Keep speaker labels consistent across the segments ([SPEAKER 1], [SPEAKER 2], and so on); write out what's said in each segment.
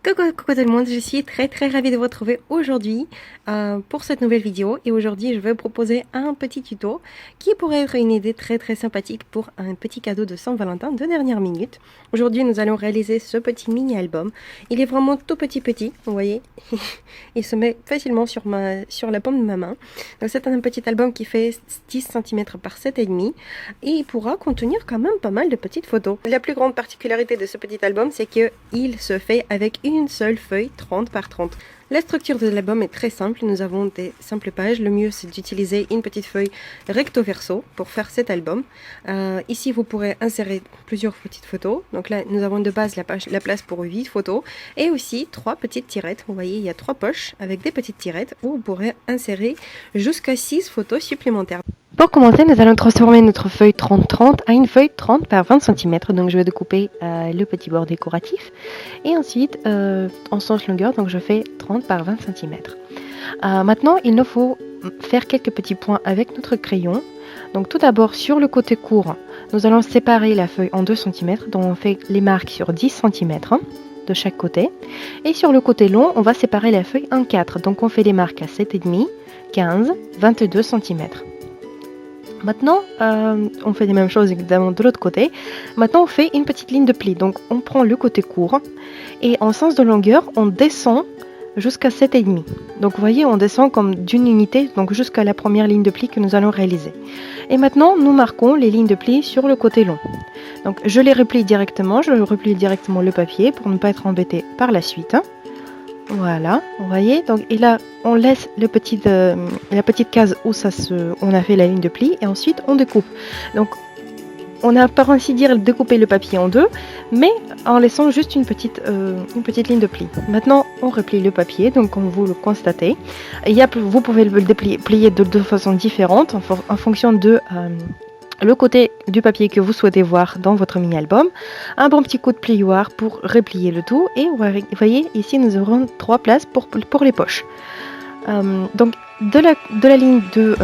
[SPEAKER 1] Coucou tout le monde, je suis très ravie de vous retrouver aujourd'hui pour cette nouvelle vidéo et aujourd'hui je vais vous proposer un petit tuto qui pourrait être une idée très sympathique pour un petit cadeau de Saint-Valentin de dernière minute. Aujourd'hui nous allons réaliser ce petit mini album. Il est vraiment tout petit, vous voyez, il se met facilement sur la paume de ma main. Donc c'est un petit album qui fait 10 cm par 7,5 et il pourra contenir quand même pas mal de petites photos. La plus grande particularité de ce petit album c'est qu'il se fait avec une seule feuille 30 par 30. La structure de l'album est très simple, nous avons des simples pages. Le mieux c'est d'utiliser une petite feuille recto verso pour faire cet album. Ici vous pourrez insérer plusieurs petites photos. Donc là nous avons de base la place pour 8 photos et aussi 3 petites tirettes. Vous voyez il y a 3 poches avec des petites tirettes où vous pourrez insérer jusqu'à 6 photos supplémentaires. Pour commencer, nous allons transformer notre feuille 30-30 à une feuille 30 par 20 cm. Donc je vais découper le petit bord décoratif et ensuite en sens longueur, donc je fais 30 par 20 cm. Maintenant, il nous faut faire quelques petits points avec notre crayon. Donc tout d'abord sur le côté court, nous allons séparer la feuille en 2 cm. Donc on fait les marques sur 10 cm de chaque côté. Et sur le côté long, on va séparer la feuille en 4. Donc on fait les marques à 7,5, 15, 22 cm. Maintenant, on fait les mêmes choses évidemment de l'autre côté. Maintenant, on fait une petite ligne de pli. Donc, on prend le côté court et en sens de longueur, on descend jusqu'à 7,5. Donc, vous voyez, on descend comme d'une unité, donc jusqu'à la première ligne de pli que nous allons réaliser. Et maintenant, nous marquons les lignes de pli sur le côté long. Donc, je les replie directement. Je replie directement le papier pour ne pas être embêté par la suite. Voilà, vous voyez, donc et là on laisse la petite case où on a fait la ligne de pli et ensuite on découpe. Donc on a par ainsi dire découpé le papier en deux, mais en laissant juste une petite ligne de pli. Maintenant on replie le papier, donc comme vous le constatez, vous pouvez le plier de deux façons différentes en fonction de le côté du papier que vous souhaitez voir dans votre mini-album, un bon petit coup de plioir pour replier le tout et vous voyez ici nous aurons 3 places pour les poches. Donc de la ligne de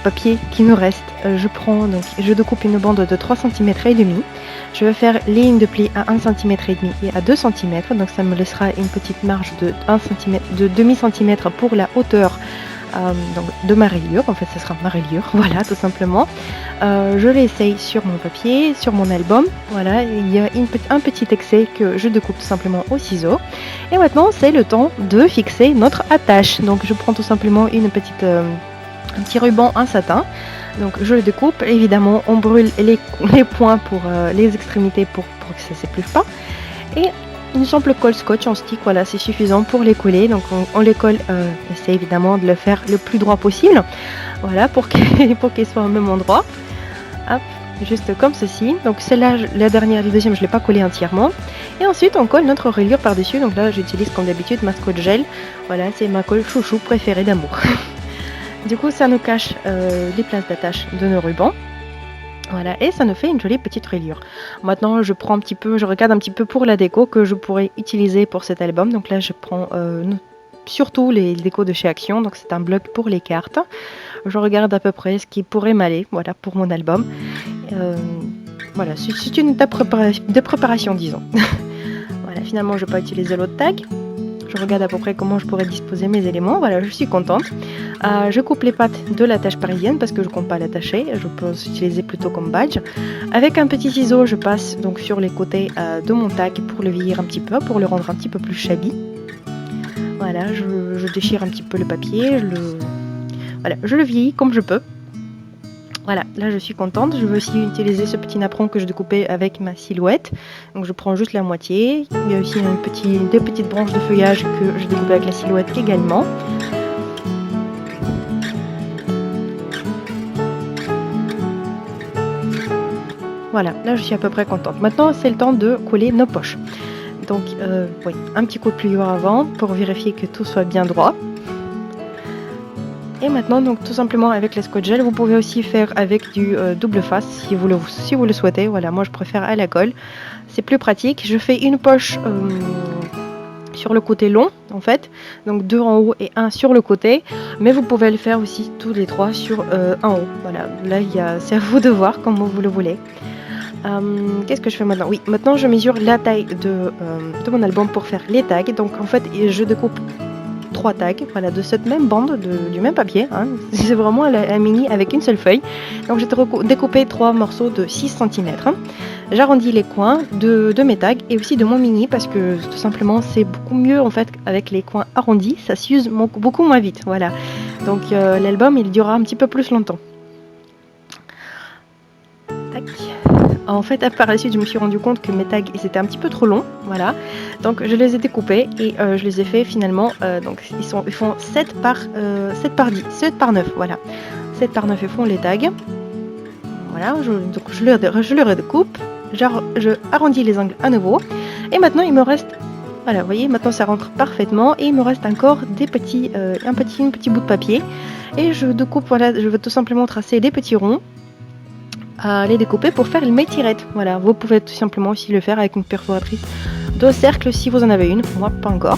[SPEAKER 1] papier qui nous reste, je découpe une bande de 3 cm et demi. Je vais faire les lignes de pli à 1 cm et demi et à 2 cm, donc ça me laissera une petite marge de 1 cm, de demi centimètre pour la hauteur donc de ma rayure. En fait ce sera ma rayure, voilà, tout simplement. Je l'essaye sur mon papier, sur mon album. Voilà, il y a un petit excès que je découpe tout simplement au ciseau. Et maintenant c'est le temps de fixer notre attache. Donc je prends tout simplement un petit ruban en satin. Donc je le découpe, évidemment on brûle les points pour les extrémités pour que ça ne s'épluche pas. Et une simple colle scotch en stick, voilà, c'est suffisant pour les coller. Donc on les colle, c'est évidemment de le faire le plus droit possible, voilà, pour qu'ils soient au même endroit. Hop, juste comme ceci. Donc celle-là, la deuxième, je ne l'ai pas collée entièrement. Et ensuite on colle notre rayure par dessus. Donc là j'utilise comme d'habitude ma scotch gel, voilà, c'est ma colle chouchou préférée d'amour. Du coup ça nous cache les places d'attache de nos rubans. Voilà, et ça nous fait une jolie petite rayure. Maintenant, je regarde un petit peu pour la déco que je pourrais utiliser pour cet album. Donc là, je prends surtout les décos de chez Action. Donc c'est un bloc pour les cartes. Je regarde à peu près ce qui pourrait m'aller, voilà, pour mon album. Voilà, c'est une étape de préparation, disons. Voilà, finalement, je ne vais pas utiliser l'autre tag. Je regarde à peu près comment je pourrais disposer mes éléments. Voilà, je suis contente. Je coupe les pattes de l'attache parisienne parce que je ne compte pas l'attacher. Je peux l'utiliser plutôt comme badge. Avec un petit ciseau, je passe donc sur les côtés de mon tag pour le vieillir un petit peu, pour le rendre un petit peu plus shabby. Voilà, je déchire un petit peu le papier. Je le vieillis comme je peux. Voilà, là je suis contente. Je veux aussi utiliser ce petit napperon que je découpais avec ma silhouette. Donc je prends juste la moitié. Il y a aussi des petites branches de feuillage que je découpe avec la silhouette également. Voilà, là je suis à peu près contente. Maintenant c'est le temps de coller nos poches. Donc oui, un petit coup de plioir avant pour vérifier que tout soit bien droit. Et maintenant, donc tout simplement avec la scotch gel, vous pouvez aussi faire avec du double face si vous le souhaitez. Voilà, moi je préfère à la colle, c'est plus pratique. Je fais une poche sur le côté long en fait, donc 2 en haut et 1 sur le côté, mais vous pouvez le faire aussi tous les 3 en haut. Voilà, là c'est à vous de voir comme vous le voulez. Qu'est-ce que je fais maintenant? Oui, maintenant je mesure la taille de mon album pour faire les tags. Donc en fait, je découpe 3 tags, voilà, de cette même bande, du même papier, hein. C'est vraiment un mini avec une seule feuille. Donc j'ai découpé 3 morceaux de 6 cm. J'arrondis les coins de mes tags et aussi de mon mini parce que tout simplement c'est beaucoup mieux en fait avec les coins arrondis, ça s'use beaucoup moins vite, voilà. Donc l'album il durera un petit peu plus longtemps. Tac. En fait, par la suite, je me suis rendu compte que mes tags ils étaient un petit peu trop longs, voilà. Donc je les ai découpés et je les ai fait finalement. Donc ils font 7 par 9, voilà. 7 par 9 ils font les tags. Voilà, donc je les redécoupe, je arrondis les angles à nouveau. Et maintenant il me reste, voilà, vous voyez, maintenant ça rentre parfaitement et il me reste encore un petit bout de papier. Et je découpe, voilà, je veux tout simplement tracer des petits ronds. À les découper pour faire mes tirettes. Voilà, vous pouvez tout simplement aussi le faire avec une perforatrice de cercle si vous en avez une. Moi, pas encore.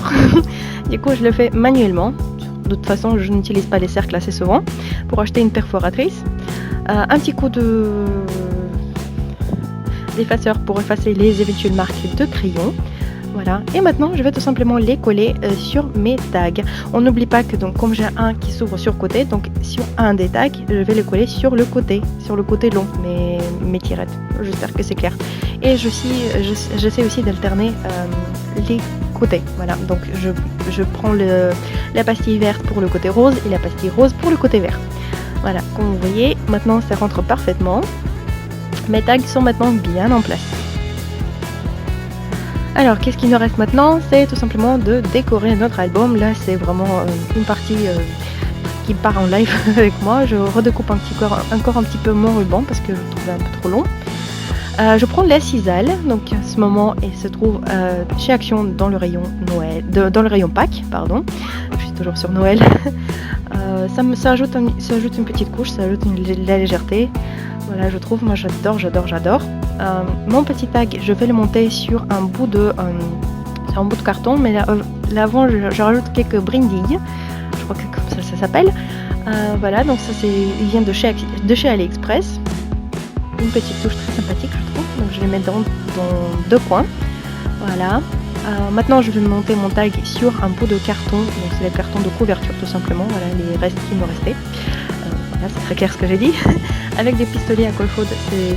[SPEAKER 1] Du coup, je le fais manuellement. De toute façon, je n'utilise pas les cercles assez souvent. Pour acheter une perforatrice, un petit coup d'effaceur pour effacer les éventuelles marques de crayon. Voilà, et maintenant je vais tout simplement les coller sur mes tags. On n'oublie pas que donc comme j'ai un qui s'ouvre sur le côté, donc sur un des tags, je vais les coller sur le côté long, mes tirettes. J'espère que c'est clair. Et j'essaie aussi d'alterner les côtés. Voilà, donc je prends la pastille verte pour le côté rose et la pastille rose pour le côté vert. Voilà, comme vous voyez, maintenant ça rentre parfaitement. Mes tags sont maintenant bien en place. Alors, qu'est-ce qu'il nous reste maintenant? C'est tout simplement de décorer notre album. Là, c'est vraiment une partie qui part en live avec moi. Je redécoupe encore un petit peu mon ruban parce que je le trouvais un peu trop long. Je prends la cisaille. Donc, à ce moment, elle se trouve chez Action dans le rayon Noël, dans le rayon Pâques, pardon. Je suis toujours sur Noël. Ça ajoute une petite couche, ça ajoute de la légèreté. Voilà, je trouve, moi j'adore. Mon petit tag, je vais le monter sur un bout de carton, mais l'avant, je rajoute quelques brindilles. Je crois que comme ça s'appelle. Voilà, donc ça il vient de chez AliExpress. Une petite touche très sympathique, je trouve. Donc je vais mettre dans 2 coins. Voilà. Maintenant, je vais monter mon tag sur un bout de carton. Donc c'est le carton de couverture tout simplement. Voilà les restes qui me restaient. Voilà, c'est très clair ce que j'ai dit. Avec des pistolets à colle chaude,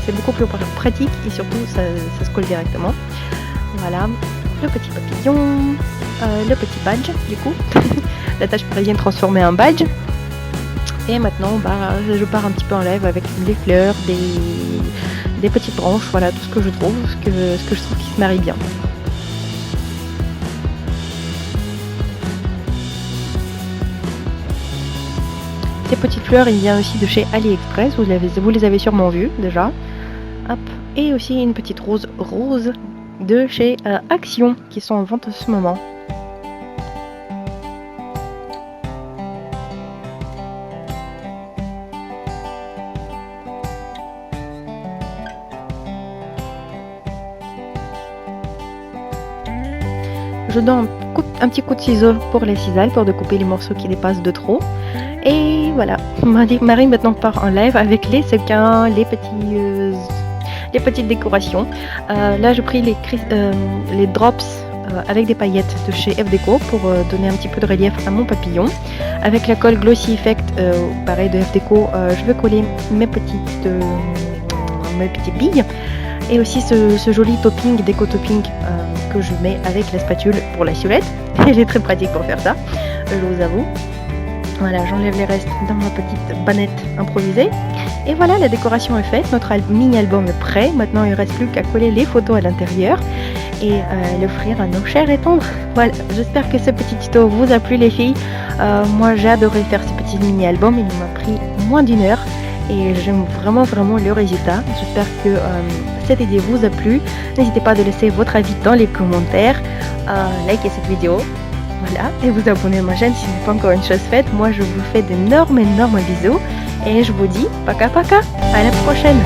[SPEAKER 1] c'est beaucoup plus pratique et surtout ça se colle directement. Voilà, le petit papillon, le petit badge du coup. La tâche parisienne transformée en badge. Et maintenant, je pars un petit peu en live avec des fleurs, des petites branches, voilà, tout ce que je trouve, ce que je trouve qui se marie bien. Ces petites fleurs, il vient aussi de chez AliExpress, vous les avez sûrement vues déjà. Hop. Et aussi une petite rose de chez Action qui sont en vente en ce moment. Je donne un petit coup de ciseau pour les cisailles pour découper les morceaux qui dépassent de trop. Et voilà, Marie maintenant part en live avec les sequins, les petites décorations. Là, j'ai pris les drops avec des paillettes de chez FDeco pour donner un petit peu de relief à mon papillon. Avec la colle Glossy Effect, pareil de FDeco, je vais coller mes petites billes. Et aussi ce joli topping, déco topping que je mets avec la spatule pour la silhouette. Elle est très pratique pour faire ça, je vous avoue. Voilà, j'enlève les restes dans ma petite banette improvisée. Et voilà, la décoration est faite, notre mini-album est prêt. Maintenant, il ne reste plus qu'à coller les photos à l'intérieur et l'offrir à nos chers et tendres. Voilà, j'espère que ce petit tuto vous a plu les filles. Moi, j'ai adoré faire ce petit mini-album, il m'a pris moins d'1 heure. Et j'aime vraiment le résultat. J'espère que cette idée vous a plu. N'hésitez pas à laisser votre avis dans les commentaires, likez cette vidéo, voilà, et vous abonner à ma chaîne si ce n'est pas encore une chose faite. Moi je vous fais d'énormes bisous et je vous dis paka, à la prochaine.